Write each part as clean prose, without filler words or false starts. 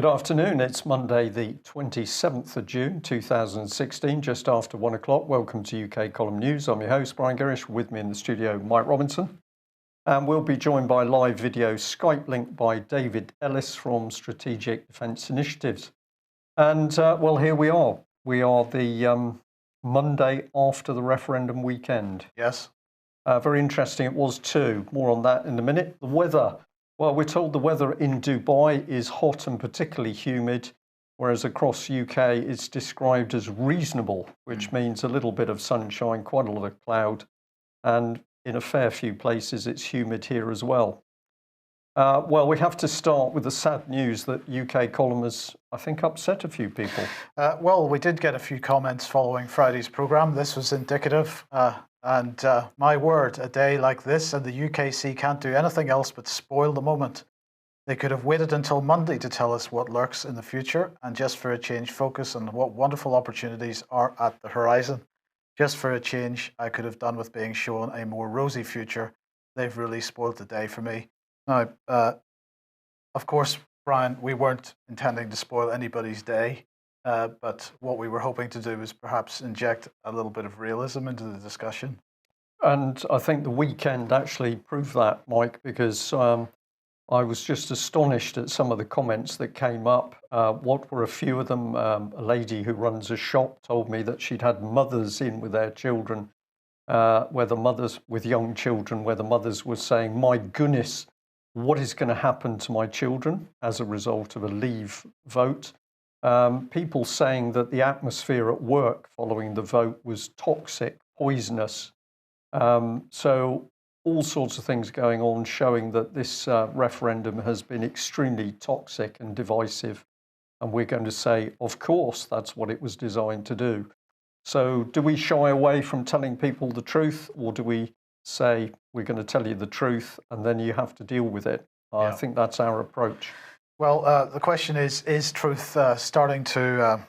Good afternoon. It's Monday, the 27th of June, 2016, just after 1 o'clock. Welcome to UK Column News. I'm your host, Brian Gerrish. With me in the studio, Mike Robinson. And we'll be joined by live video Skype link by David Ellis from Strategic Defence Initiatives. And, well, here we are. We are the Monday after the referendum weekend. Yes. Very interesting it was too. More on that in a minute. The weather. Well, we're told the weather in Dubai is hot and particularly humid, whereas across UK it's described as reasonable, which means a little bit of sunshine, quite a lot of cloud, and in a fair few places it's humid here as well. Well, we have to start with the sad news that UK column has, I think, upset a few people. Well, we did get a few comments following Friday's programme. This was indicative. And my word, a day like this and the UKC can't do anything else but spoil the moment. They could have waited until Monday to tell us what lurks in the future and just for a change focus on what wonderful opportunities are at the horizon. Just for a change, I could have done with being shown a more rosy future. They've really spoiled the day for me. Now, of course, Brian, we weren't intending to spoil anybody's day. But what we were hoping to do was perhaps inject a little bit of realism into the discussion. And I think the weekend actually proved that, Mike, because I was just astonished at some of the comments that came up. What were a few of them? A lady who runs a shop told me that she'd had mothers in with their children, where the mothers with young children, where the mothers were saying, my goodness, what is going to happen to my children as a result of a leave vote? People saying that the atmosphere at work following the vote was toxic, poisonous. So all sorts of things going on showing that this referendum has been extremely toxic and divisive. And we're going to say, of course, that's what it was designed to do. So do we shy away from telling people the truth, or do we say, we're going to tell you the truth and then you have to deal with it? I think that's our approach. Well, the question is truth starting to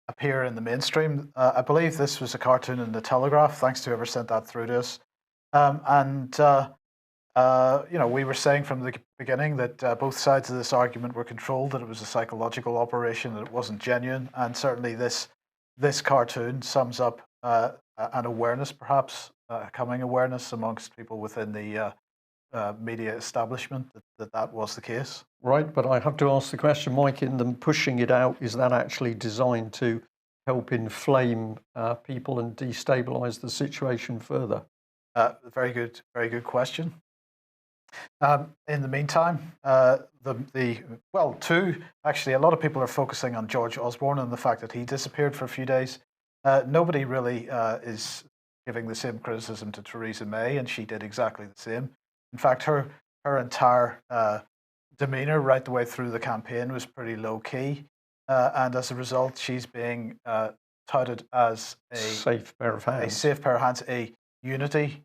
appear in the mainstream? I believe this was a cartoon in the Telegraph, thanks to whoever sent that through to us. You know, we were saying from the beginning that both sides of this argument were controlled, that it was a psychological operation, that it wasn't genuine. And certainly this cartoon sums up an awareness, perhaps, a coming awareness amongst people within the media establishment that was the case. Right, but I have to ask the question, Mike, in them pushing it out, is that actually designed to help inflame people and destabilise the situation further? Very good question. In the meantime, actually, a lot of people are focusing on George Osborne and the fact that he disappeared for a few days. Nobody really is giving the same criticism to Theresa May, and she did exactly the same. In fact, her entire demeanour right the way through the campaign was pretty low key, and as a result, she's being touted as a safe pair of hands, a unity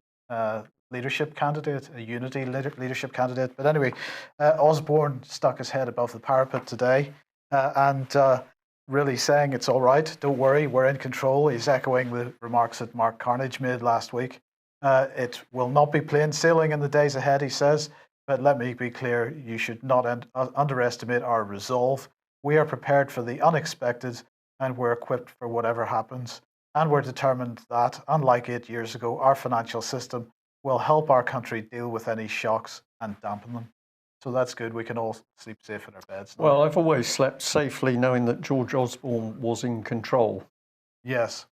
leadership candidate, leadership candidate. But anyway, Osborne stuck his head above the parapet today and really saying it's all right, don't worry, we're in control. He's echoing the remarks that Mark Carnage made last week. It will not be plain sailing in the days ahead, he says, but let me be clear, you should not underestimate our resolve. We are prepared for the unexpected and we're equipped for whatever happens. And we're determined that, unlike 8 years ago, our financial system will help our country deal with any shocks and dampen them. So that's good. We can all sleep safe in our beds now. Well, I've always slept safely knowing that George Osborne was in control. Yes.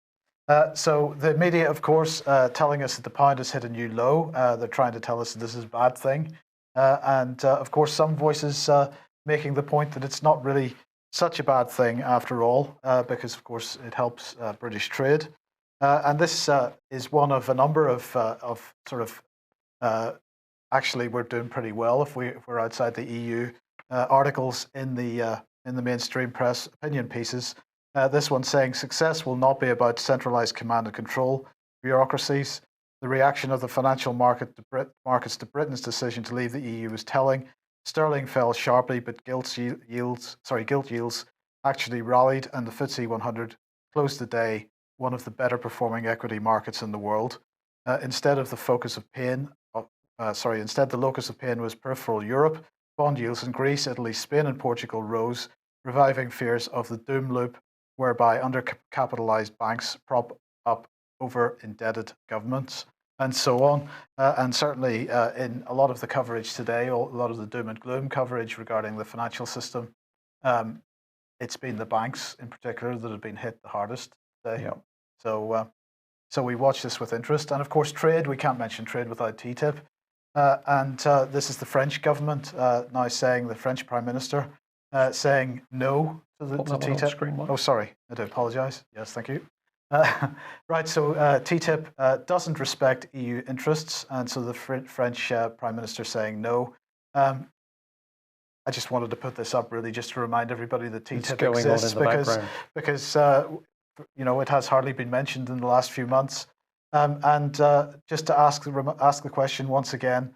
So the media, of course, telling us that the pound has hit a new low. They're trying to tell us that this is a bad thing. Of course, some voices making the point that it's not really such a bad thing after all, because, of course, it helps British trade. And this is one of a number of sort of, actually, we're doing pretty well if we're outside the EU, articles in the mainstream press, opinion pieces. This one saying success will not be about centralized command and control bureaucracies. The reaction of the financial markets to Britain's decision to leave the EU was telling. Sterling fell sharply, but gilt yields actually rallied, and the FTSE 100 closed the day one of the better performing equity markets in the world. Instead, the locus of pain was peripheral Europe. Bond yields in Greece, Italy, Spain, and Portugal rose, reviving fears of the doom loop whereby undercapitalized banks prop up over-indebted governments, and so on. And certainly in a lot of the coverage today, a lot of the doom and gloom coverage regarding the financial system, it's been the banks in particular that have been hit the hardest today. Yeah. So we watch this with interest. And of course, trade, we can't mention trade without TTIP. And this is the French government now saying, the French Prime Minister saying no to TTIP. Oh, sorry, I do apologise. Yes, thank you. Right, so TTIP doesn't respect EU interests, and so the French Prime Minister saying no. I just wanted to put this up really just to remind everybody that TTIP exists because it has hardly been mentioned in the last few months. And just to ask the question once again,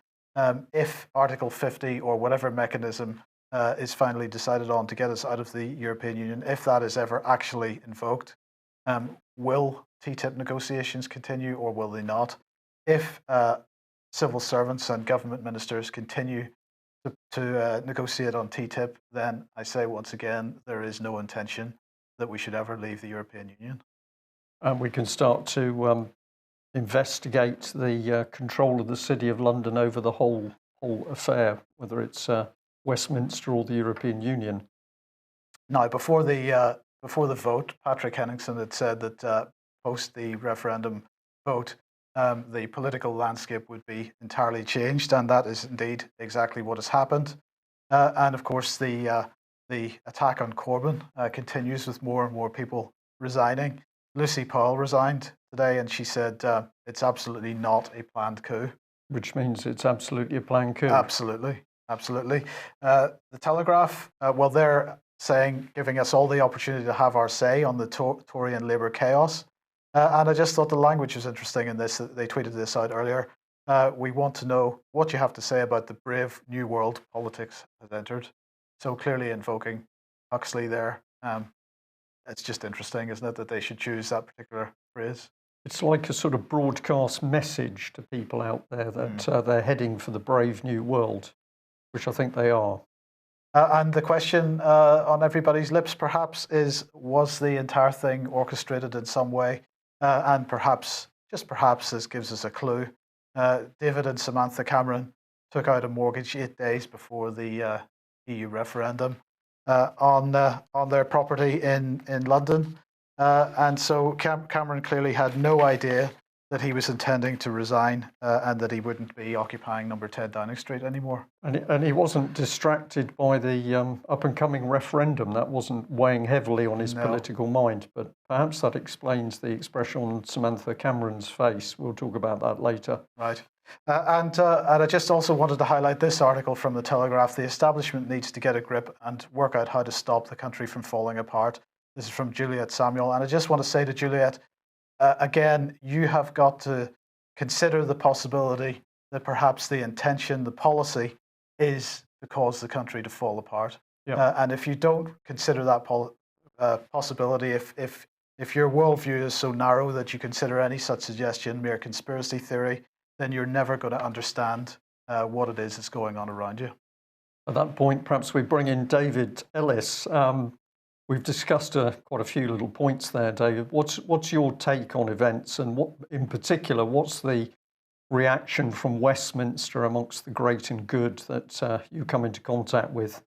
if Article 50 or whatever mechanism is finally decided on to get us out of the European Union, if that is ever actually invoked, will TTIP negotiations continue or will they not? If civil servants and government ministers continue to negotiate on TTIP, then I say once again, there is no intention that we should ever leave the European Union. And we can start to investigate the control of the City of London over the whole affair, whether it's Westminster or the European Union. Now, before the vote, Patrick Henningsen had said that post the referendum vote, the political landscape would be entirely changed, and that is indeed exactly what has happened. And of course, the attack on Corbyn continues with more and more people resigning. Lucy Powell resigned today, and she said it's absolutely not a planned coup. Which means it's absolutely a planned coup. Absolutely. The Telegraph, well, they're saying, giving us all the opportunity to have our say on the Tory and Labour chaos. And I just thought the language was interesting in this. They tweeted this out earlier. We want to know what you have to say about the brave new world politics has entered. So clearly invoking Huxley there. It's just interesting, isn't it, that they should choose that particular phrase? It's like a sort of broadcast message to people out there that they're heading for the brave new world, which I think they are. And the question on everybody's lips, perhaps, is, was the entire thing orchestrated in some way? And perhaps, just perhaps, this gives us a clue. David and Samantha Cameron took out a mortgage 8 days before the EU referendum on their property in London. And so Cameron clearly had no idea that he was intending to resign and that he wouldn't be occupying number 10 Downing Street anymore. And he wasn't distracted by the up-and-coming referendum. That wasn't weighing heavily on his political mind. But perhaps that explains the expression on Samantha Cameron's face. We'll talk about that later. Right. And I just also wanted to highlight this article from the Telegraph. The establishment needs to get a grip and work out how to stop the country from falling apart. This is from Juliet Samuel. And I just want to say to Juliet, again, you have got to consider the possibility that perhaps the intention, the policy, is to cause the country to fall apart. Yeah. And if you don't consider that possibility, if your worldview is so narrow that you consider any such suggestion mere conspiracy theory, then you're never going to understand what it is that's going on around you. At that point, perhaps we bring in David Ellis. We've discussed quite a few little points there, David. What's your take on events, and what, in particular, what's the reaction from Westminster amongst the great and good that you come into contact with?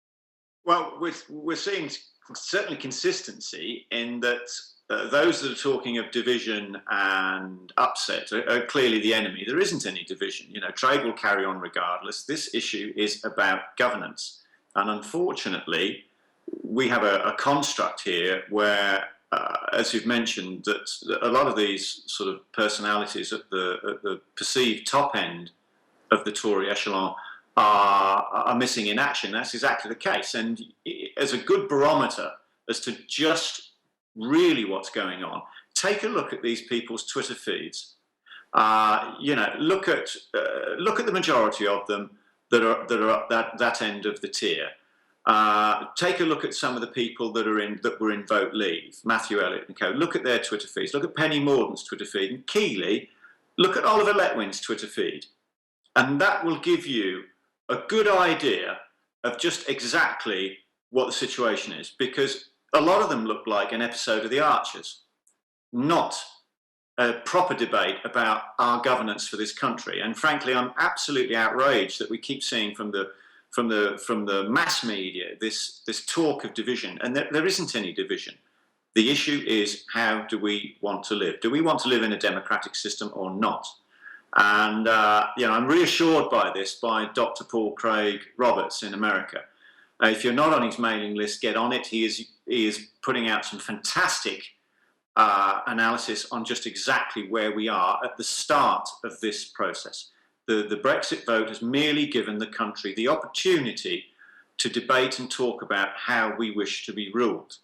Well, we're seeing certainly consistency in that those that are talking of division and upset are clearly the enemy. There isn't any division. Trade will carry on regardless. This issue is about governance, and unfortunately, we have a construct here where, as you've mentioned, that a lot of these sort of personalities at the perceived top end of the Tory echelon are missing in action. That's exactly the case. And as a good barometer as to just really what's going on, take a look at these people's Twitter feeds. Look at the majority of them that are up that end of the tier. Take a look at some of the people that were in Vote Leave, Matthew Elliott and co. Look at their Twitter feeds. Look at Penny Mordaunt's Twitter feed, and Keeley. Look at Oliver Letwin's Twitter feed, and that will give you a good idea of just exactly what the situation is, because a lot of them look like an episode of The Archers, not a proper debate about our governance for this country. And frankly, I'm absolutely outraged that we keep seeing from the mass media this talk of division, and there isn't any division. The issue is, how do we want to live? Do we want to live in a democratic system or not? And I'm reassured by this by Dr. Paul Craig Roberts in America. If you're not on his mailing list, get on it. He is putting out some fantastic analysis on just exactly where we are at the start of this process. The Brexit vote has merely given the country the opportunity to debate and talk about how we wish to be ruled.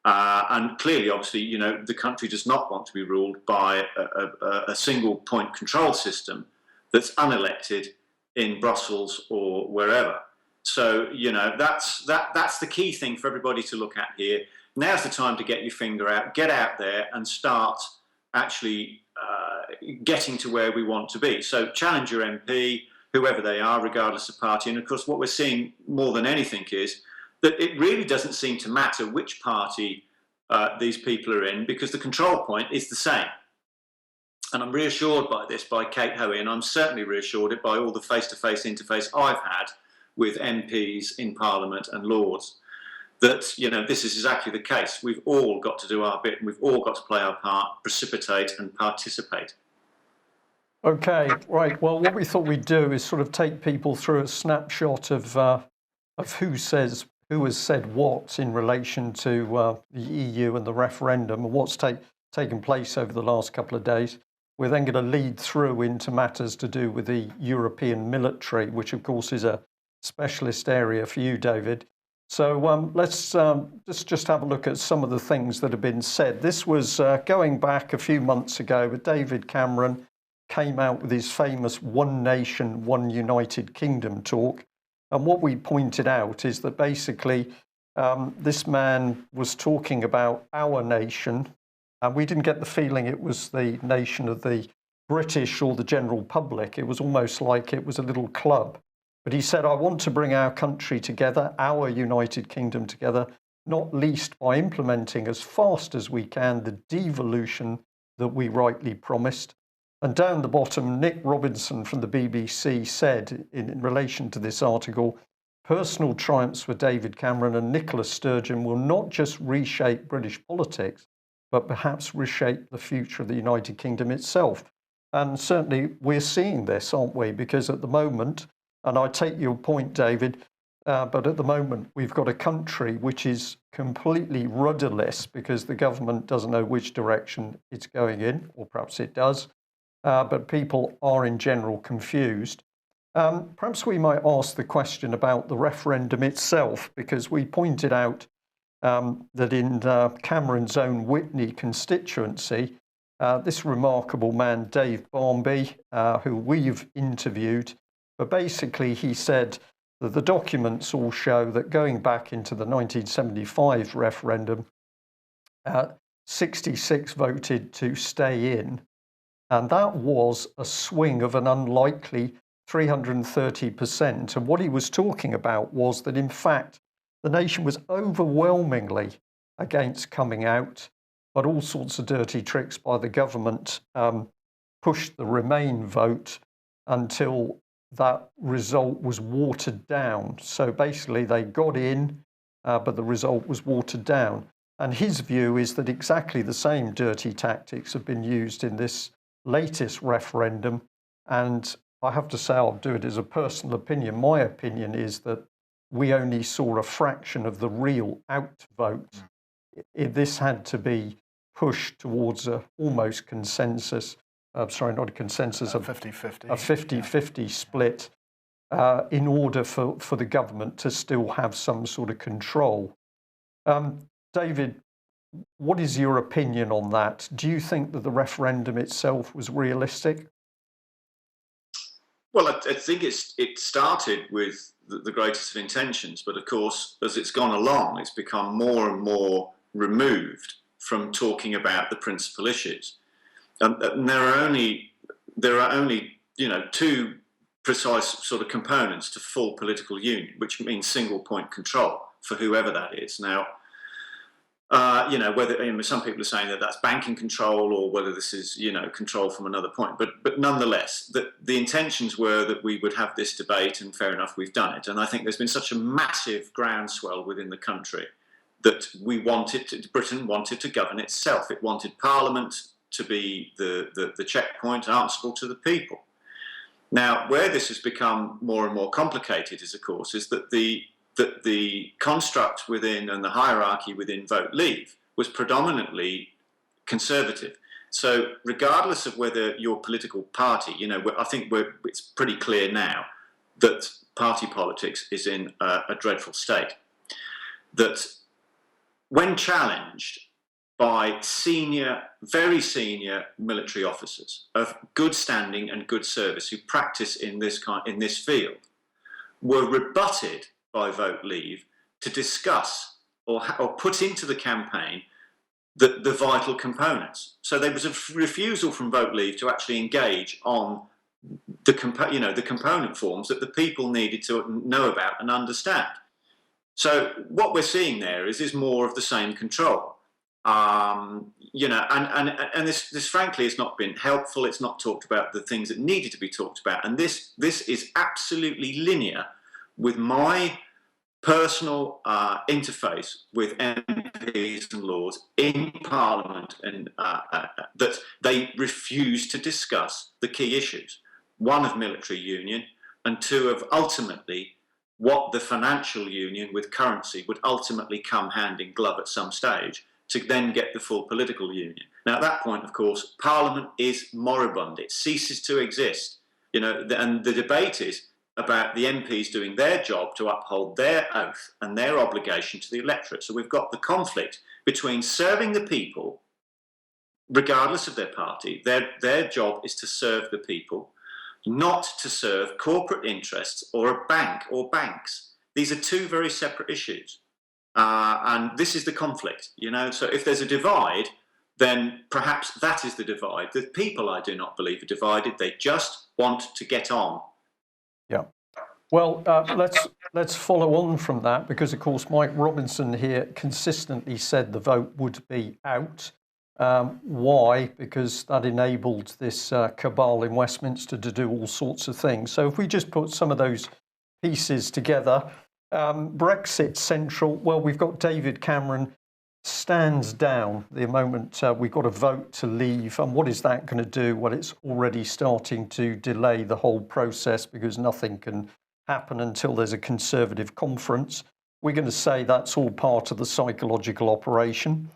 And clearly, obviously, the country does not want to be ruled by a single point control system that's unelected in Brussels or wherever. So, that's the key thing for everybody to look at here. Now's the time to get your finger out, get out there and start actually getting to where we want to be. So challenge your MP, whoever they are, regardless of party. And of course, what we're seeing more than anything is that it really doesn't seem to matter which party these people are in, because the control point is the same. And I'm reassured by this by Kate Hoey, and I'm certainly reassured by all the face-to-face interface I've had with MPs in Parliament and Lords, that this is exactly the case. We've all got to do our bit, and we've all got to play our part, precipitate and participate. Okay, right. Well, what we thought we'd do is sort of take people through a snapshot of who has said what in relation to the EU and the referendum, and what's taken place over the last couple of days. We're then going to lead through into matters to do with the European military, which of course is a specialist area for you, David. So let's just have a look at some of the things that have been said. This was going back a few months ago, but David Cameron came out with his famous One Nation, One United Kingdom talk. And what we pointed out is that basically this man was talking about our nation, and we didn't get the feeling it was the nation of the British or the general public. It was almost like it was a little club. But he said, I want to bring our country together, our United Kingdom together, not least by implementing as fast as we can the devolution that we rightly promised. And down the bottom, Nick Robinson from the BBC said, in relation to this article, personal triumphs for David Cameron and Nicola Sturgeon will not just reshape British politics, but perhaps reshape the future of the United Kingdom itself. And certainly we're seeing this, aren't we? Because at the moment, and I take your point, David, but at the moment we've got a country which is completely rudderless because the government doesn't know which direction it's going in, or perhaps it does, but people are in general confused. Perhaps we might ask the question about the referendum itself, because we pointed out that in Cameron's own Witney constituency, this remarkable man, Dave Barmby, who we've interviewed, but basically he said that the documents all show that going back into the 1975 referendum, 66 voted to stay in, and that was a swing of an unlikely 330%. And what he was talking about was that, in fact, the nation was overwhelmingly against coming out, but all sorts of dirty tricks by the government pushed the Remain vote until that result was watered down. So basically they got in, but the result was watered down. And his view is that exactly the same dirty tactics have been used in this latest referendum. And I have to say, I'll do it as a personal opinion. My opinion is that we only saw a fraction of the real out vote. This had to be pushed towards a almost consensus, not a consensus, a 50-50. A 50-50 split in order for the government to still have some sort of control. David, what is your opinion on that? Do you think that the referendum itself was realistic? Well, I think it started with the greatest of intentions, but of course, as it's gone along, it's become more and more removed from talking about the principal issues. And there are only two precise sort of components to full political union, which means single point control. for whoever that is. Now, whether some people are saying that that's banking control or whether this is control from another point, but nonetheless, the intentions were that we would have this debate, and fair enough, we've done it. And I think there's been such a massive groundswell within the country that Britain wanted to govern itself. It wanted Parliament to be the checkpoint answerable to the people. Now, where this has become more and more complicated is, of course, is that the construct within and the hierarchy within Vote Leave was predominantly conservative. So regardless of whether your political party, I think it's pretty clear now that party politics is in a dreadful state. That when challenged by very senior military officers of good standing and good service who practice in this field, were rebutted by Vote Leave to discuss or put into the campaign the vital components. So there was a refusal from Vote Leave to actually engage on the component forms that the people needed to know about and understand. So what we're seeing there is more of the same control. And this frankly has not been helpful. It's not talked about the things that needed to be talked about. And this is absolutely linear with my personal interface with MPs and lords in Parliament, and that they refuse to discuss the key issues. One, of military union, and two, of ultimately what the financial union with currency would ultimately come hand in glove at some stage to then get the full political union. Now, at that point, of course, Parliament is moribund. It ceases to exist. And the debate is about the MPs doing their job to uphold their oath and their obligation to the electorate. So we've got the conflict between serving the people, regardless of their party. Their job is to serve the people, not to serve corporate interests or a bank or banks. These are two very separate issues. And this is the conflict, So if there's a divide, then perhaps that is the divide. The people, I do not believe, are divided. They just want to get on. Yeah. Well, let's follow on from that, because, of course, Mike Robinson here consistently said the vote would be out. Why? Because that enabled this cabal in Westminster to do all sorts of things. So if we just put some of those pieces together, Brexit central, well, we've got David Cameron stands down the moment we've got a vote to leave. And what is that going to do? Well, it's already starting to delay the whole process, because nothing can happen until there's a Conservative conference. We're going to say that's all part of the psychological operation.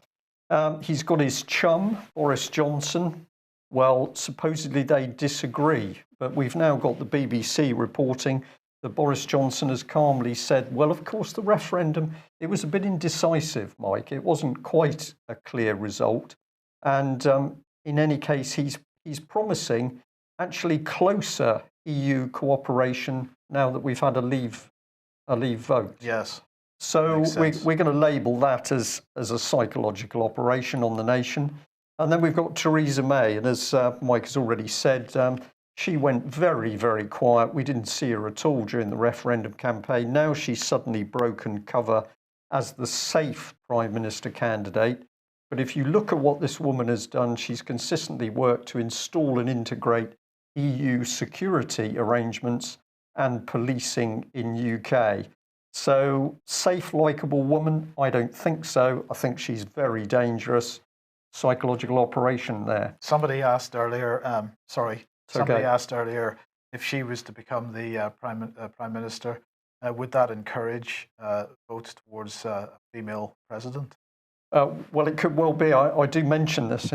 He's got his chum, Boris Johnson. Well, supposedly they disagree, but we've now got the BBC reporting that Boris Johnson has calmly said, well, of course, the referendum, it was a bit indecisive, Mike. It wasn't quite a clear result. And in any case, he's promising actually closer EU cooperation now that we've had a leave vote. Yes. So we're going to label that as a psychological operation on the nation. And then we've got Theresa May. And as Mike has already said, she went very, very quiet. We didn't see her at all during the referendum campaign. Now she's suddenly broken cover as the safe Prime Minister candidate. But if you look at what this woman has done, she's consistently worked to install and integrate EU security arrangements and policing in UK. So, safe, likeable woman? I don't think so. I think she's very dangerous. Psychological operation there. Somebody asked earlier, asked earlier if she was to become the Prime Minister, would that encourage votes towards a female president? Well, it could well be. I do mention this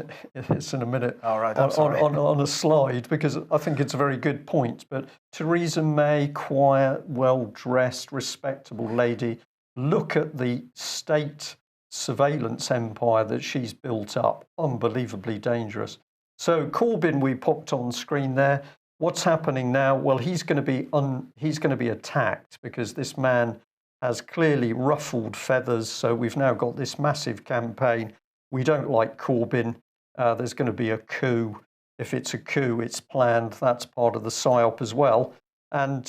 in a minute. All right, on a slide, because I think it's a very good point. But Theresa May, quiet, well-dressed, respectable lady. Look at the state surveillance empire that she's built up. Unbelievably dangerous. So Corbyn, we popped on screen there. What's happening now? Well, he's going to be attacked, because this man has clearly ruffled feathers. So we've now got this massive campaign. We don't like Corbyn. There's going to be a coup. If it's a coup, it's planned. That's part of the PSYOP as well. And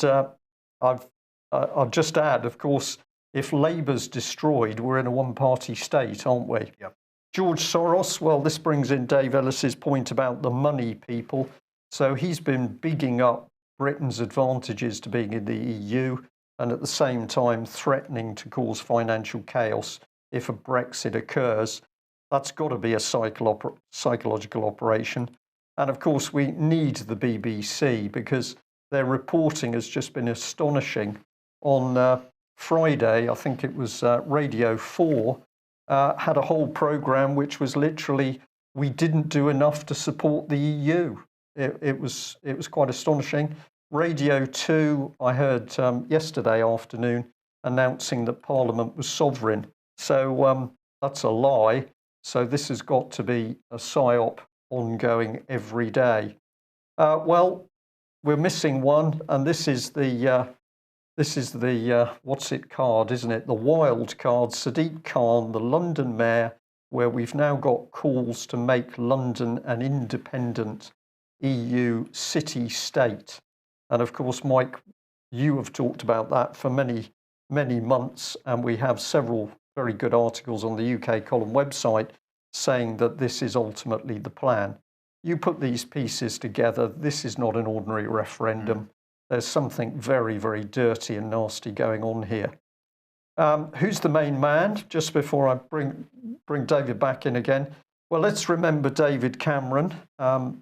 I'll just add, of course, if Labour's destroyed, we're in a one-party state, aren't we? Yep. George Soros, well, this brings in Dave Ellis's point about the money people. So he's been bigging up Britain's advantages to being in the EU and at the same time threatening to cause financial chaos if a Brexit occurs. That's got to be a psychological operation. And of course, we need the BBC because their reporting has just been astonishing. On Friday, I think it was Radio 4, had a whole programme which was literally, we didn't do enough to support the EU. It was quite astonishing. Radio 2, I heard yesterday afternoon announcing that Parliament was sovereign. So that's a lie. So this has got to be a PSYOP ongoing every day. Well, we're missing one, and this is the what's it card, isn't it? The wild card, Sadiq Khan, the London mayor, where we've now got calls to make London an independent EU city-state. And of course, Mike, you have talked about that for many, many months, and we have several very good articles on the UK column website saying that this is ultimately the plan. You put these pieces together, this is not an ordinary referendum. There's something very, very dirty and nasty going on here. Who's the main man? Just before I bring David back in again. Well, let's remember David Cameron.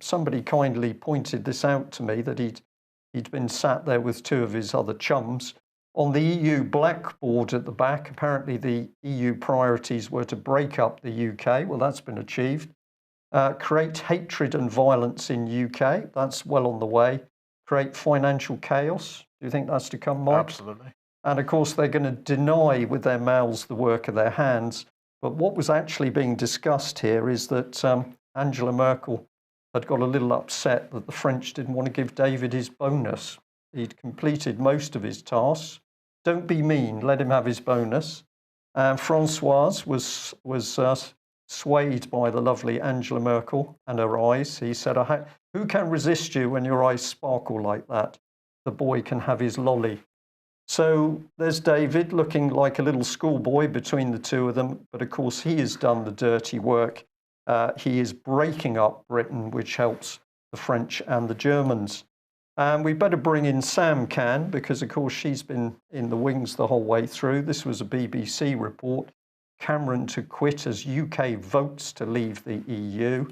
Somebody kindly pointed this out to me, that he'd been sat there with two of his other chums. On the EU blackboard at the back, apparently the EU priorities were to break up the UK. Well, that's been achieved. Create hatred and violence in UK. That's well on the way. Create financial chaos. Do you think that's to come, Mike? Absolutely. And of course, they're going to deny with their mouths the work of their hands. But what was actually being discussed here is that Angela Merkel had got a little upset that the French didn't want to give David his bonus. He'd completed most of his tasks. Don't be mean, let him have his bonus. And Francois was swayed by the lovely Angela Merkel and her eyes. He said, who can resist you when your eyes sparkle like that? The boy can have his lolly. So there's David looking like a little schoolboy between the two of them. But of course, he has done the dirty work. He is breaking up Britain, which helps the French and the Germans. And we better bring in Sam Can, because of course she's been in the wings the whole way through. This was a BBC report. Cameron to quit as UK votes to leave the EU.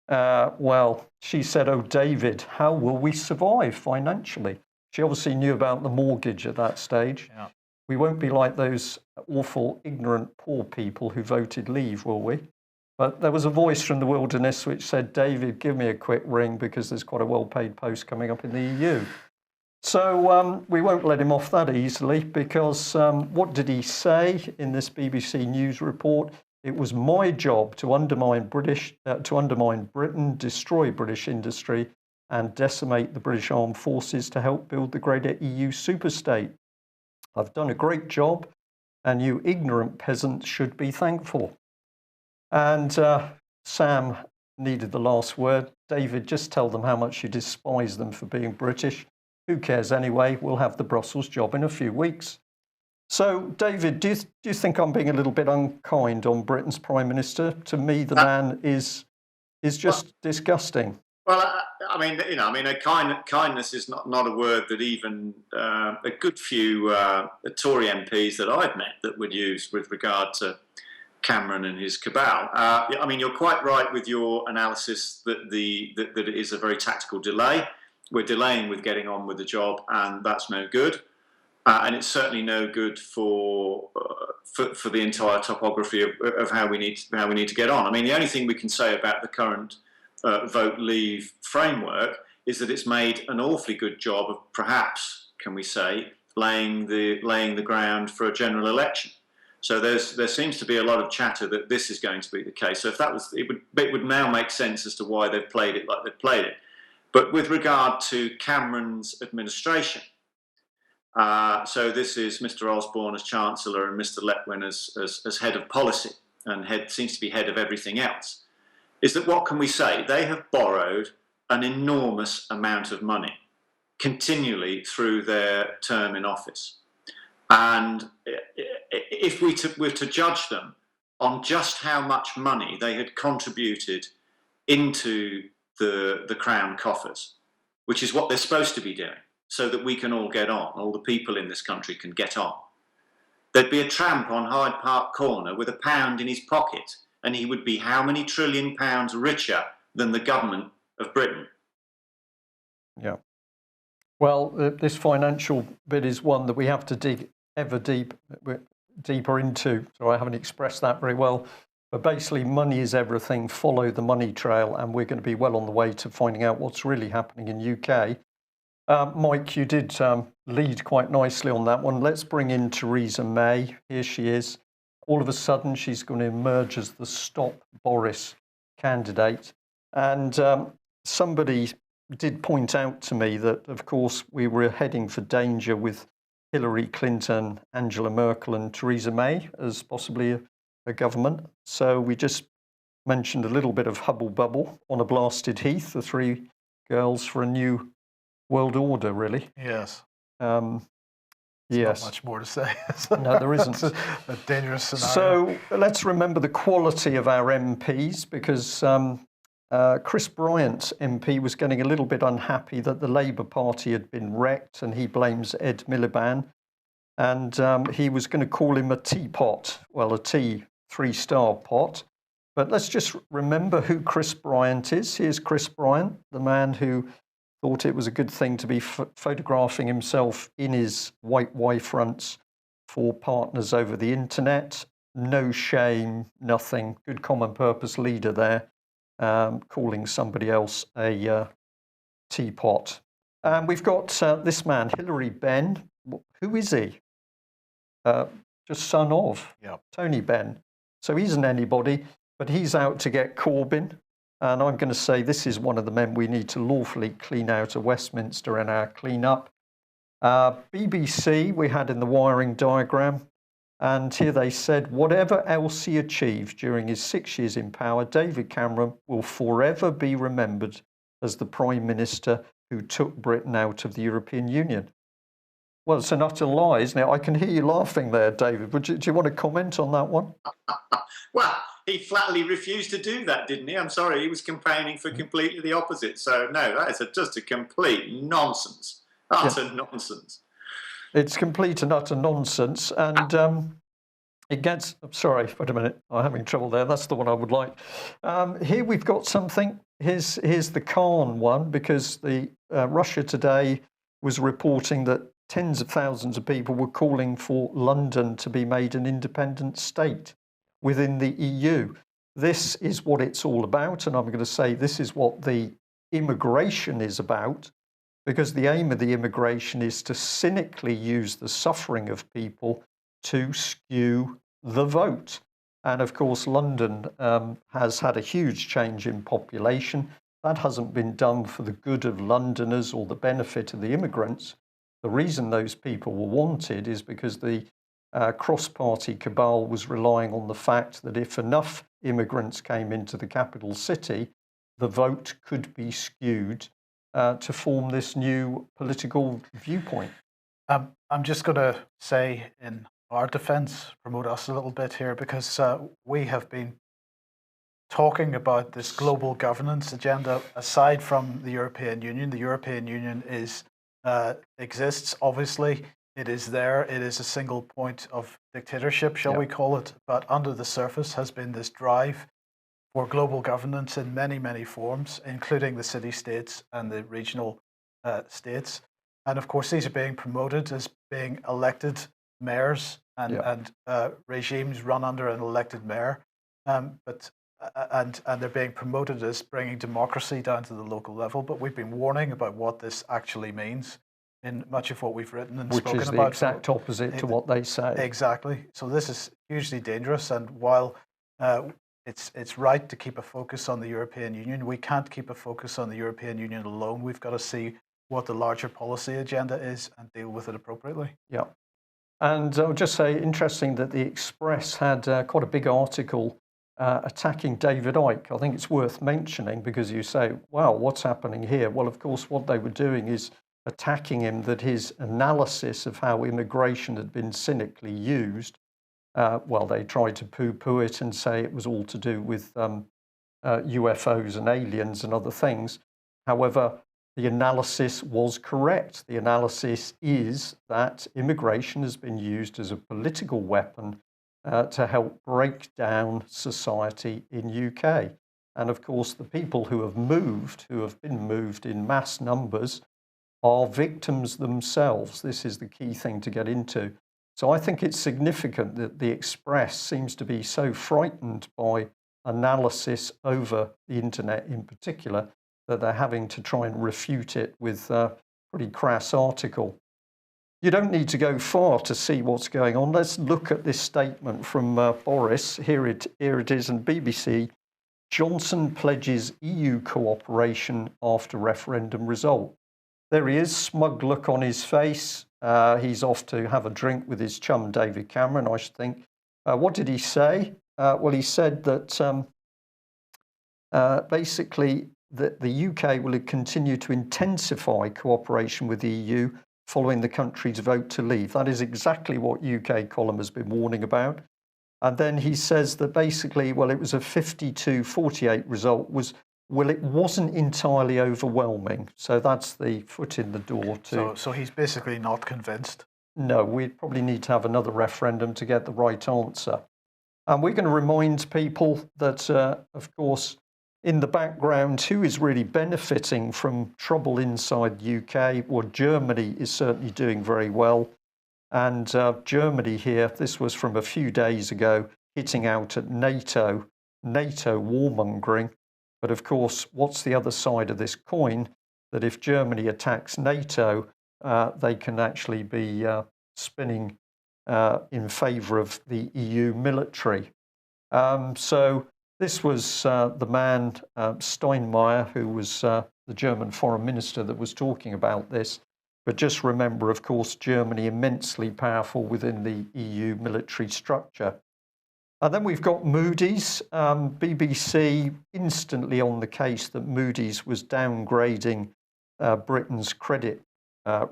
Well, she said, oh, David, how will we survive financially? She obviously knew about the mortgage at that stage. Yeah. We won't be like those awful, ignorant, poor people who voted leave, will we? But there was a voice from the wilderness which said, David, give me a quick ring because there's quite a well-paid post coming up in the EU. So we won't let him off that easily, because what did he say in this BBC News report? It was my job to undermine Britain, destroy British industry, and decimate the British Armed Forces to help build the greater EU superstate. I've done a great job, and you ignorant peasants should be thankful. And Sam needed the last word. David, just tell them how much you despise them for being British. Who cares anyway? We'll have the Brussels job in a few weeks. So, David, do you think I'm being a little bit unkind on Britain's Prime Minister? To me, the man is just disgusting. Well, kindness is not a word that even a good few Tory MPs that I've met that would use with regard to Cameron and his cabal. You're quite right with your analysis that that it is a very tactical delay. We're delaying with getting on with the job, and that's no good. And it's certainly no good for the entire topography of how we need to get on. I mean, the only thing we can say about the current vote leave framework is that it's made an awfully good job of, perhaps, can we say, laying the ground for a general election. So there seems to be a lot of chatter that this is going to be the case. So if that was, it would now make sense as to why they've played it like they've played it. But with regard to Cameron's administration, so this is Mr. Osborne as Chancellor and Mr. Letwin as head of policy, and seems to be head of everything else, is that what can we say? They have borrowed an enormous amount of money continually through their term in office. And if we were to judge them on just how much money they had contributed into the Crown coffers, which is what they're supposed to be doing, so that we can all get on, all the people in this country can get on. There'd be a tramp on Hyde Park Corner with £1 in his pocket, and he would be how many trillion pounds richer than the government of Britain? Yeah. Well, this financial bit is one that we have to dig ever deeper into. So I haven't expressed that very well. But basically, money is everything. Follow the money trail, and we're going to be well on the way to finding out what's really happening in UK. Mike, you did lead quite nicely on that one. Let's bring in Theresa May. Here she is. All of a sudden, she's going to emerge as the Stop Boris candidate. And somebody did point out to me that, of course, we were heading for danger with Hillary Clinton, Angela Merkel and Theresa May as possibly a government. So we just mentioned a little bit of hubble bubble on a blasted heath, the three girls for a new world order, really. Yes. Yes. Not much more to say. No, there isn't. A dangerous scenario. So let's remember the quality of our MPs, because Chris Bryant MP was getting a little bit unhappy that the Labour Party had been wrecked, and he blames Ed Miliband. And he was going to call him a teapot, well, a tea, 3-star pot. But let's just remember who Chris Bryant is. Here's Chris Bryant, the man who thought it was a good thing to be photographing himself in his white Y-fronts for partners over the internet. No shame, nothing. Good common purpose leader there, calling somebody else a teapot. And we've got this man, Hilary Benn. Who is he? Just son of Tony Benn. So he's an anybody, but he's out to get Corbyn. And I'm going to say this is one of the men we need to lawfully clean out of Westminster in our clean-up. BBC, we had in the wiring diagram. And here they said, whatever else he achieved during his 6 years in power, David Cameron will forever be remembered as the Prime Minister who took Britain out of the European Union. Well, it's an utter lie, isn't it? I can hear you laughing there, David. Do you want to comment on that one? Well, he flatly refused to do that, didn't he? I'm sorry, he was campaigning for completely the opposite. So, no, that is just a complete nonsense. Utter nonsense. It's complete and utter nonsense. And it gets... Sorry, wait a minute. I'm having trouble there. That's the one I would like. Here we've got something. Here's the Khan one, because the Russia Today was reporting that tens of thousands of people were calling for London to be made an independent state within the EU. This is what it's all about, and I'm going to say this is what the immigration is about, because the aim of the immigration is to cynically use the suffering of people to skew the vote. And of course, London has had a huge change in population. That hasn't been done for the good of Londoners or the benefit of the immigrants. The reason those people were wanted is because the cross-party cabal was relying on the fact that if enough immigrants came into the capital city, the vote could be skewed to form this new political viewpoint. I'm just going to say in our defence, promote us a little bit here, because we have been talking about this global governance agenda aside from the European Union. The European Union exists, obviously. It is there. It is a single point of dictatorship, shall we call it? But under the surface has been this drive for global governance in many, many forms, including the city-states and the regional states. And of course, these are being promoted as being elected mayors and regimes run under an elected mayor. And they're being promoted as bringing democracy down to the local level. But we've been warning about what this actually means in much of what we've written and spoken about. Which is the exact opposite to what they say. Exactly. So this is hugely dangerous. And while it's right to keep a focus on the European Union, we can't keep a focus on the European Union alone. We've got to see what the larger policy agenda is and deal with it appropriately. Yeah. And I'll just say, interesting that the Express had quite a big article attacking David Icke. I think it's worth mentioning because you say, wow, what's happening here? Well, of course, what they were doing is attacking him that his analysis of how immigration had been cynically used, well, they tried to poo-poo it and say it was all to do with UFOs and aliens and other things. However, the analysis was correct. The analysis is that immigration has been used as a political weapon to help break down society in UK. And of course, the people who have been moved in mass numbers, are victims themselves. This is the key thing to get into. So I think it's significant that the Express seems to be so frightened by analysis over the internet in particular, that they're having to try and refute it with a pretty crass article. You don't need to go far to see what's going on. Let's look at this statement from Boris. Here it is in BBC. Johnson pledges EU cooperation after referendum result. There he is, smug look on his face. He's off to have a drink with his chum, David Cameron, I should think. What did he say? Well, he said that basically that the UK will continue to intensify cooperation with the EU following the country's vote to leave. That is exactly what UK column has been warning about. And then he says that basically, well, it was a 52-48 result. Well, it wasn't entirely overwhelming. So that's the foot in the door to... So he's basically not convinced? No, we'd probably need to have another referendum to get the right answer. And we're going to remind people that, of course, in the background, who is really benefiting from trouble inside the UK? Well, Germany is certainly doing very well. And Germany here, this was from a few days ago, hitting out at NATO warmongering. But of course, what's the other side of this coin? That if Germany attacks NATO, they can actually be spinning in favour of the EU military. So this was the man, Steinmeier, who was the German foreign minister that was talking about this. But just remember, of course, Germany immensely powerful within the EU military structure. And then we've got Moody's. BBC instantly on the case that Moody's was downgrading Britain's credit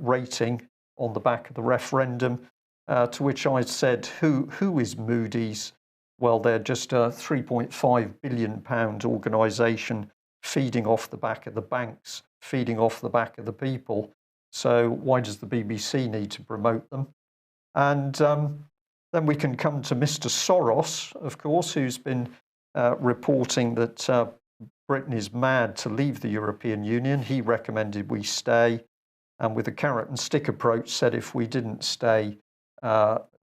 rating on the back of the referendum, to which I said, who is Moody's? Well, they're just a £3.5 billion organisation feeding off the back of the banks, feeding off the back of the people. So why does the BBC need to promote them? And then we can come to Mr. Soros, of course, who's been reporting that Britain is mad to leave the European Union. He recommended we stay, and with a carrot and stick approach said if we didn't stay,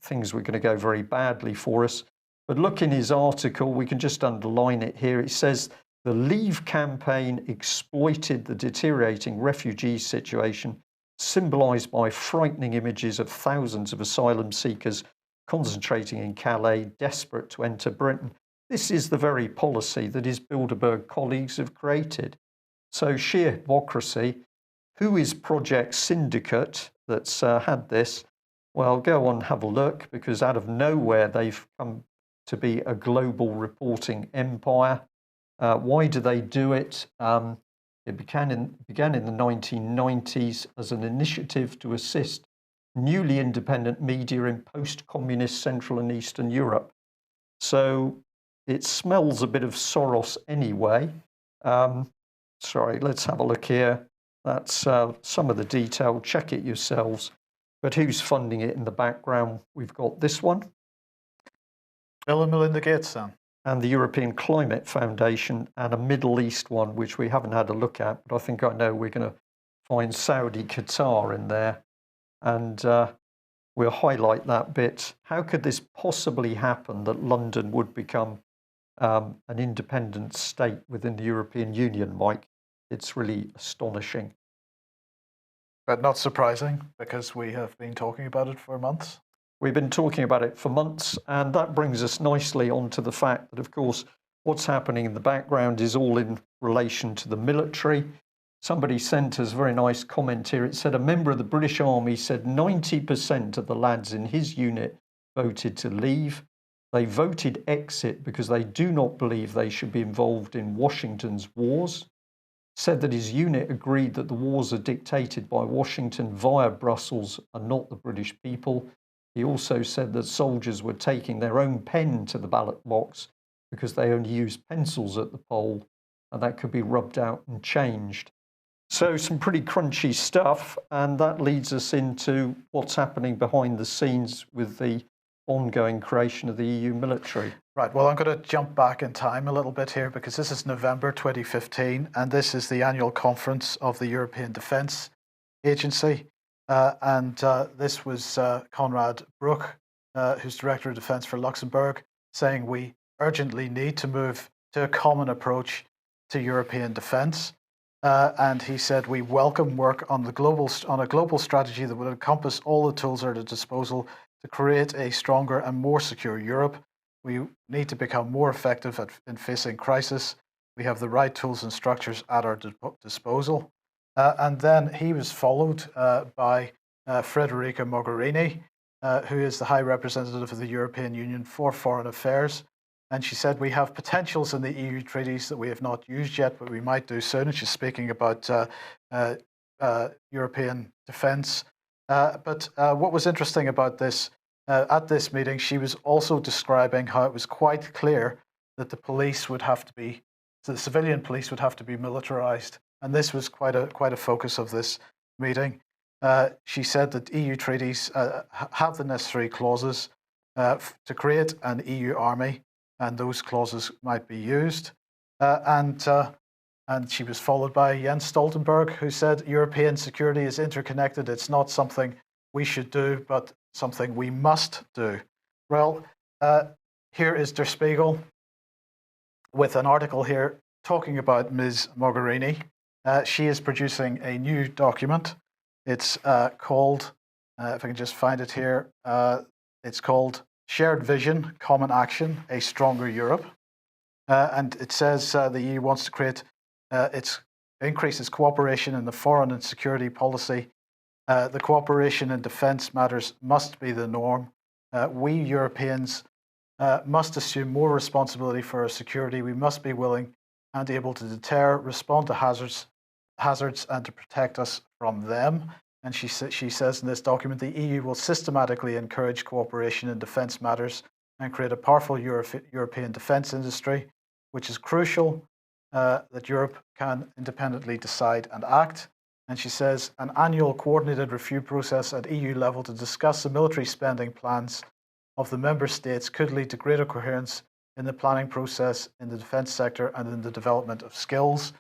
things were going to go very badly for us. But look in his article, we can just underline it here. It says, the Leave campaign exploited the deteriorating refugee situation, symbolised by frightening images of thousands of asylum seekers concentrating in Calais, desperate to enter Britain. This is the very policy that his Bilderberg colleagues have created. So sheer hypocrisy. Who is Project Syndicate that's had this? Well, go on, have a look, because out of nowhere they've come to be a global reporting empire. Why do they do it? It began in the 1990s as an initiative to assist newly independent media in post-communist Central and Eastern Europe. So it smells a bit of Soros anyway. Sorry, let's have a look here. That's some of the detail. Check it yourselves. But who's funding it in the background? We've got this one. Bill and Melinda Gates, then. And the European Climate Foundation, and a Middle East one, which we haven't had a look at, but I think I know we're going to find Saudi, Qatar in there. And we'll highlight that bit. How could this possibly happen that London would become an independent state within the European Union, Mike? It's really astonishing. But not surprising, because we have been talking about it for months. We've been talking about it for months, and that brings us nicely onto the fact that, of course, what's happening in the background is all in relation to the military. Somebody sent us a very nice comment here. It said a member of the British Army said 90% of the lads in his unit voted to leave. They voted exit because they do not believe they should be involved in Washington's wars. said that his unit agreed that the wars are dictated by Washington via Brussels and not the British people. He also said that soldiers were taking their own pen to the ballot box because they only use pencils at the poll, and that could be rubbed out and changed. So some pretty crunchy stuff, and that leads us into what's happening behind the scenes with the ongoing creation of the EU military. Right, well, I'm going to jump back in time a little bit here because this is November 2015, and this is the annual conference of the European Defence Agency. This was Konrad Bruck, who's Director of Defence for Luxembourg, saying we urgently need to move to a common approach to European defence. And he said we welcome work on a global strategy that would encompass all the tools at our disposal to create a stronger and more secure Europe. We need to become more effective in facing crisis. We have the right tools and structures at our disposal. And then he was followed by Federica Mogherini, who is the High Representative of the European Union for Foreign Affairs. And she said, we have potentials in the EU treaties that we have not used yet, but we might do soon. And she's speaking about European defence. But what was interesting about this, at this meeting, she was also describing how it was quite clear that the civilian police would have to be militarised. And this was quite a focus of this meeting. She said that EU treaties have the necessary clauses to create an EU army, and those clauses might be used. And she was followed by Jens Stoltenberg, who said European security is interconnected. It's not something we should do, but something we must do. Well, here is Der Spiegel with an article here talking about Ms. Mogherini. She is producing a new document. It's called, if I can just find it here, it's called Shared Vision, Common Action, A Stronger Europe. And it says the EU wants to create, increase its cooperation in the foreign and security policy. The cooperation in defence matters must be the norm. We Europeans must assume more responsibility for our security. We must be willing and able to deter, respond to hazards, and to protect us from them. And she says in this document, the EU will systematically encourage cooperation in defence matters and create a powerful European defence industry, which is crucial that Europe can independently decide and act. And she says an annual coordinated review process at EU level to discuss the military spending plans of the member states could lead to greater coherence in the planning process in the defence sector and in the development of skills.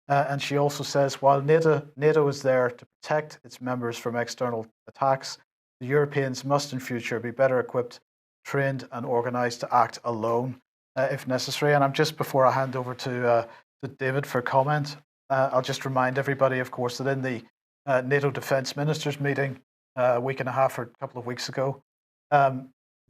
And she also says, while NATO is there to protect its members from external attacks, the Europeans must in future be better equipped, trained and organised to act alone if necessary. And I'm just, before I hand over to David for comment, I'll just remind everybody, of course, that in the NATO Defence Ministers meeting a week and a half or a couple of weeks ago,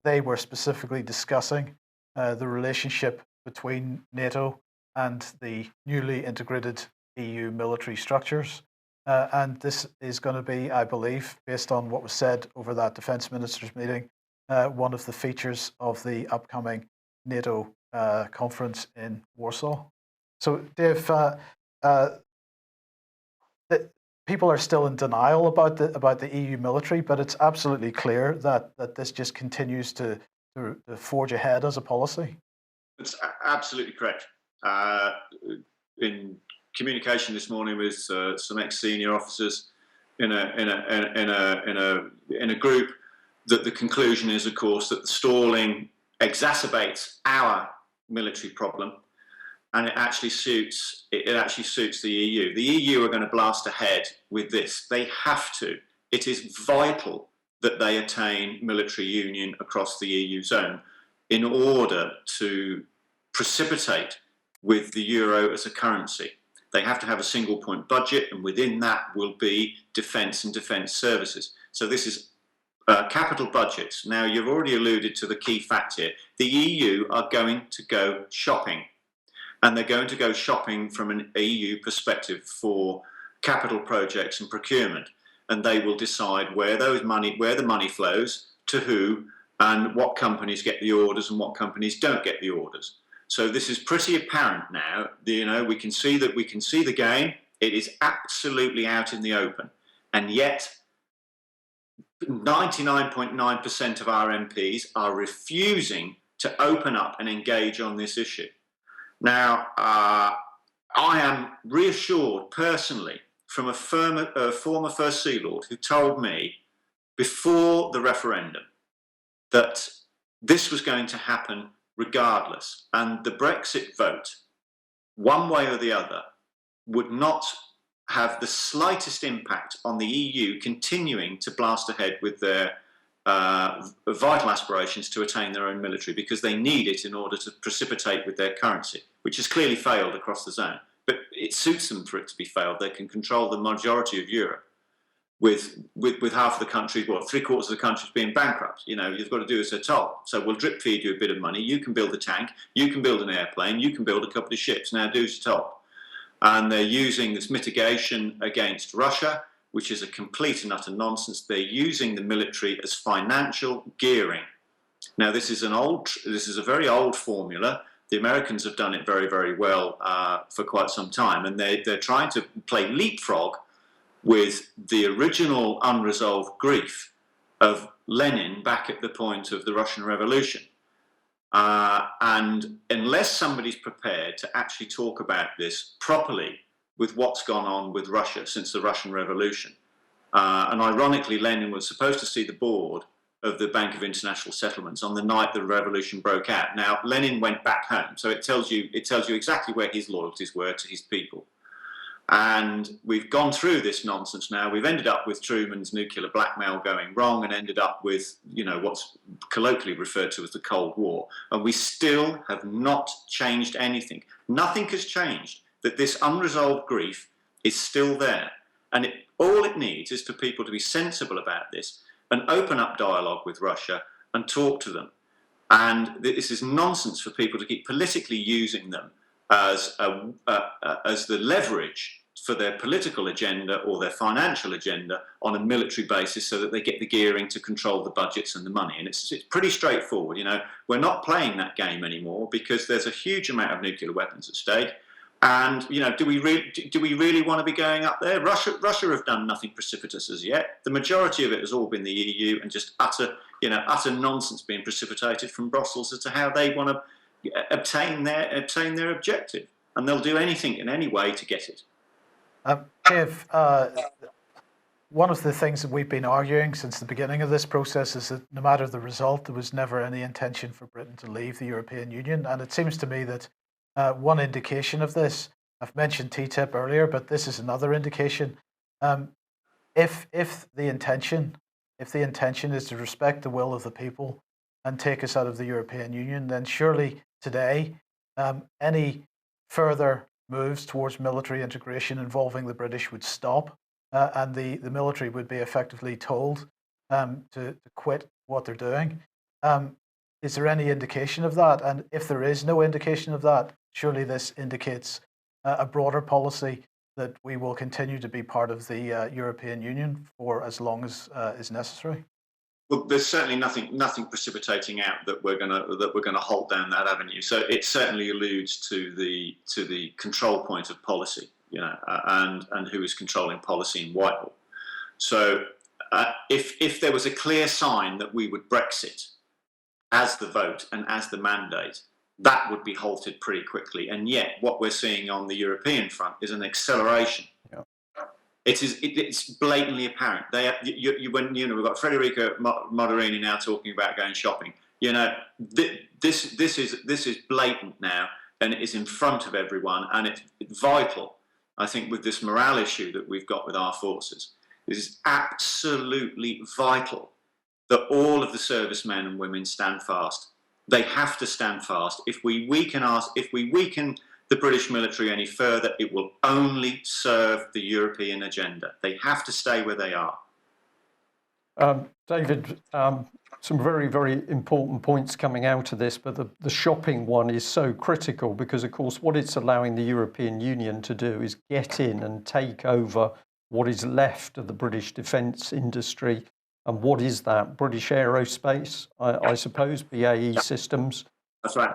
they were specifically discussing the relationship between NATO and the newly integrated EU military structures. And this is going to be, I believe, based on what was said over that Defence Ministers meeting, one of the features of the upcoming NATO conference in Warsaw. So, Dave, people are still in denial about the EU military, but it's absolutely clear that this just continues to forge ahead as a policy. It's absolutely correct. In communication this morning with some ex-senior officers in a group, that the conclusion is, of course, that the stalling exacerbates our military problem, and it actually suits the EU. The EU are going to blast ahead with this. They have to. It is vital that they attain military union across the EU zone in order to precipitate with the euro as a currency. They have to have a single point budget, and within that will be defence and defence services. So this is capital budgets. Now, you've already alluded to the key fact here. The EU are going to go shopping, and they're going to go shopping from an EU perspective for capital projects and procurement, and they will decide where the money flows, to who, and what companies get the orders and what companies don't get the orders. So this is pretty apparent now. We can see the game. It is absolutely out in the open, and yet 99.9% of our MPs are refusing to open up and engage on this issue. Now, I am reassured personally from a former First Sea Lord who told me before the referendum that this was going to happen regardless, and the Brexit vote, one way or the other, would not have the slightest impact on the EU continuing to blast ahead with their vital aspirations to attain their own military, because they need it in order to precipitate with their currency, which has clearly failed across the zone. But it suits them for it to be failed. They can control the majority of Europe with half of the countries, well, 3/4 of the countries being bankrupt. You've got to do as they're told. So we'll drip feed you a bit of money. You can build a tank. You can build an airplane. You can build a couple of ships. Now do as you're told. And they're using this mitigation against Russia, which is a complete and utter nonsense. They're using the military as financial gearing. Now, this is a very old formula. The Americans have done it very, very well for quite some time, and they're trying to play leapfrog with the original unresolved grief of Lenin back at the point of the Russian Revolution. And unless somebody's prepared to actually talk about this properly with what's gone on with Russia since the Russian Revolution, and ironically, Lenin was supposed to see the board of the Bank of International Settlements on the night the revolution broke out. Now, Lenin went back home, so it tells you exactly where his loyalties were to his people. And we've gone through this nonsense now. We've ended up with Truman's nuclear blackmail going wrong, and ended up with, what's colloquially referred to as the Cold War. And we still have not changed anything. Nothing has changed. That this unresolved grief is still there. And all it needs is for people to be sensible about this and open up dialogue with Russia and talk to them. And this is nonsense for people to keep politically using them as the leverage for their political agenda or their financial agenda on a military basis, so that they get the gearing to control the budgets and the money. And it's pretty straightforward. We're not playing that game anymore, because there's a huge amount of nuclear weapons at stake. And do we really want to be going up there? Russia have done nothing precipitous as yet. The majority of it has all been the EU, and just utter nonsense being precipitated from Brussels as to how they want to obtain their objective, and they'll do anything in any way to get it. Dave, one of the things that we've been arguing since the beginning of this process is that no matter the result, there was never any intention for Britain to leave the European Union. And it seems to me that one indication of this, I've mentioned TTIP earlier, but this is another indication. If the intention is to respect the will of the people and take us out of the European Union, then surely today any further moves towards military integration involving the British would stop, and the military would be effectively told to quit what they're doing. Is there any indication of that? And if there is no indication of that, surely this indicates a broader policy that we will continue to be part of the European Union for as long as is necessary. Well, there's certainly nothing precipitating out that we're gonna halt down that avenue. So it certainly alludes to the control point of policy, and who is controlling policy in Whitehall. So if there was a clear sign that we would Brexit as the vote and as the mandate, that would be halted pretty quickly. And yet, what we're seeing on the European front is an acceleration. Yeah. It's blatantly apparent. We've got Federica Mogherini now talking about going shopping. This is blatant now, and it is in front of everyone, and it's vital. I think with this morale issue that we've got with our forces, it is absolutely vital that all of the servicemen and women stand fast. They have to stand fast. If we weaken the British military any further, it will only serve the European agenda. They have to stay where they are. David, some very, very important points coming out of this, but the shopping one is so critical, because, of course, what it's allowing the European Union to do is get in and take over what is left of the British defence industry. And what is that? British aerospace, I suppose, BAE Systems. That's right.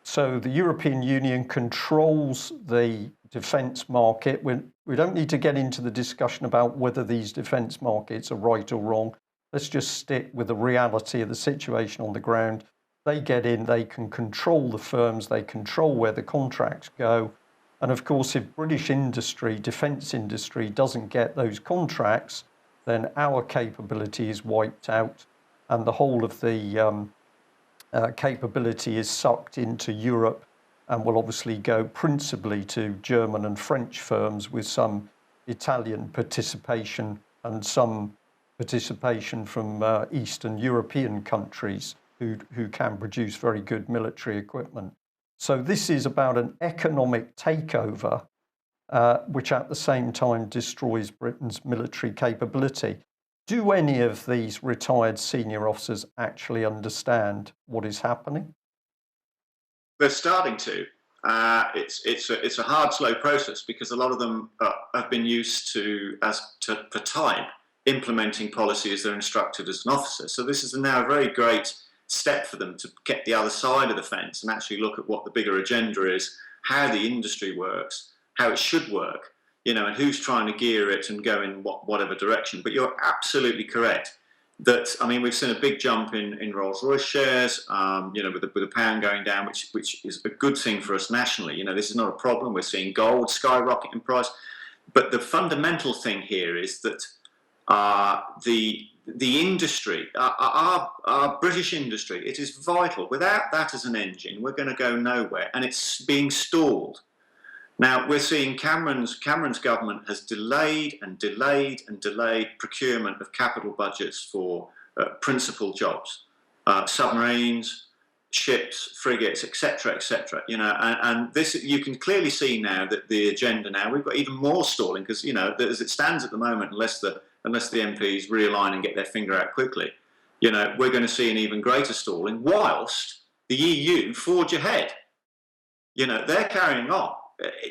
So the European Union controls the defence market. We don't need to get into the discussion about whether these defence markets are right or wrong. Let's just stick with the reality of the situation on the ground. They get in, they can control the firms, they control where the contracts go. And of course, if British industry, defence industry, doesn't get those contracts, then our capability is wiped out and the whole of the capability is sucked into Europe and will obviously go principally to German and French firms with some Italian participation and some participation from Eastern European countries who can produce very good military equipment. So this is about an economic takeover, which at the same time destroys Britain's military capability. Do any of these retired senior officers actually understand what is happening? They're starting to. It's a hard, slow process because a lot of them have been used to, for time, implementing policy as they're instructed as an officer. So this is now a very great step for them to get the other side of the fence and actually look at what the bigger agenda is, how the industry works, how it should work, and who's trying to gear it and go in whatever direction. But you're absolutely correct that, we've seen a big jump in Rolls-Royce shares, with the pound going down, which is a good thing for us nationally. This is not a problem. We're seeing gold skyrocket in price. But the fundamental thing here is that the industry, our British industry, it is vital. Without that as an engine, we're going to go nowhere, and it's being stalled. Now, we're seeing Cameron's government has delayed and delayed and delayed procurement of capital budgets for principal jobs, submarines, ships, frigates, etc., etc. And this, you can clearly see now that the agenda now, we've got even more stalling because, as it stands at the moment, unless the MPs realign and get their finger out quickly, we're going to see an even greater stalling whilst the EU forge ahead. They're carrying on.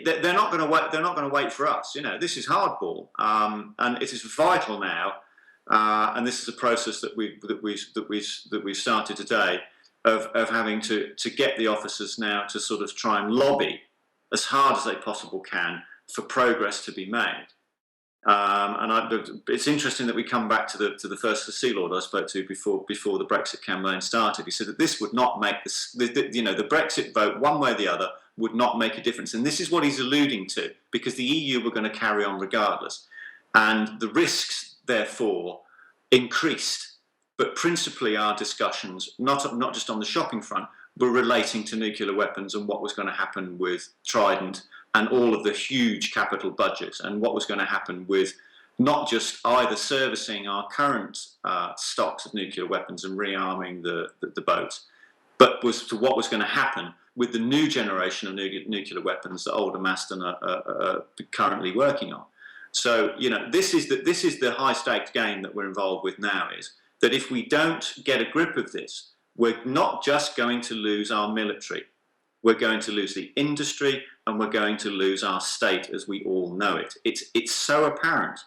They're not going to wait. They're not going to wait for us. This is hardball, and it is vital now. And this is a process that we started today of having to get the officers now to sort of try and lobby as hard as they possibly can for progress to be made. It's interesting that we come back to the first Sea Lord I spoke to before the Brexit campaign started. He said that this would not make the Brexit vote one way or the other would not make a difference, and this is what he's alluding to, because the EU were going to carry on regardless, and the risks therefore increased. But principally, our discussions, not just on the shopping front, were relating to nuclear weapons and what was going to happen with Trident and all of the huge capital budgets, and what was going to happen with not just either servicing our current stocks of nuclear weapons and rearming the boats, but was to what was going to happen with the new generation of nuclear weapons that Oldham Aston are currently working on. So, this is the high stakes game that we're involved with now, is that if we don't get a grip of this, we're not just going to lose our military, we're going to lose the industry, and we're going to lose our state as we all know it. It's so apparent.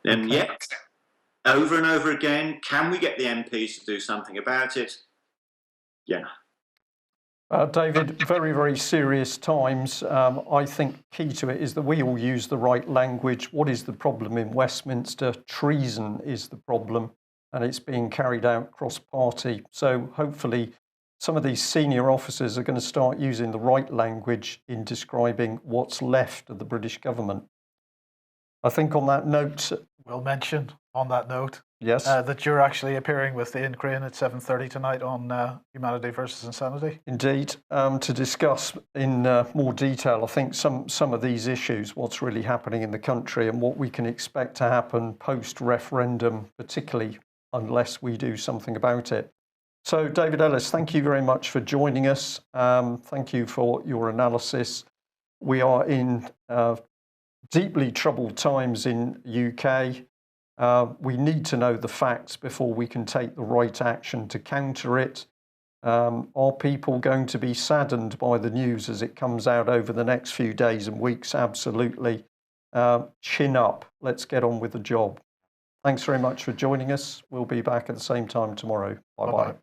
And yet, over and over again, can we get the MPs to do something about it? Yeah. David, very, very serious times. I think key to it is that we all use the right language. What is the problem in Westminster? Treason is the problem, and it's being carried out cross-party. So hopefully some of these senior officers are going to start using the right language in describing what's left of the British government. I think on that note... We'll mention on that note, yes, that you're actually appearing with Ian Crane at 7:30 tonight on Humanity versus Insanity. Indeed, to discuss in more detail, I think, some of these issues, what's really happening in the country and what we can expect to happen post-referendum, particularly unless we do something about it. So, David Ellis, thank you very much for joining us. Thank you for your analysis. We are in deeply troubled times in UK. We need to know the facts before we can take the right action to counter it. Are people going to be saddened by the news as it comes out over the next few days and weeks? Absolutely. Chin up. Let's get on with the job. Thanks very much for joining us. We'll be back at the same time tomorrow. Bye-bye.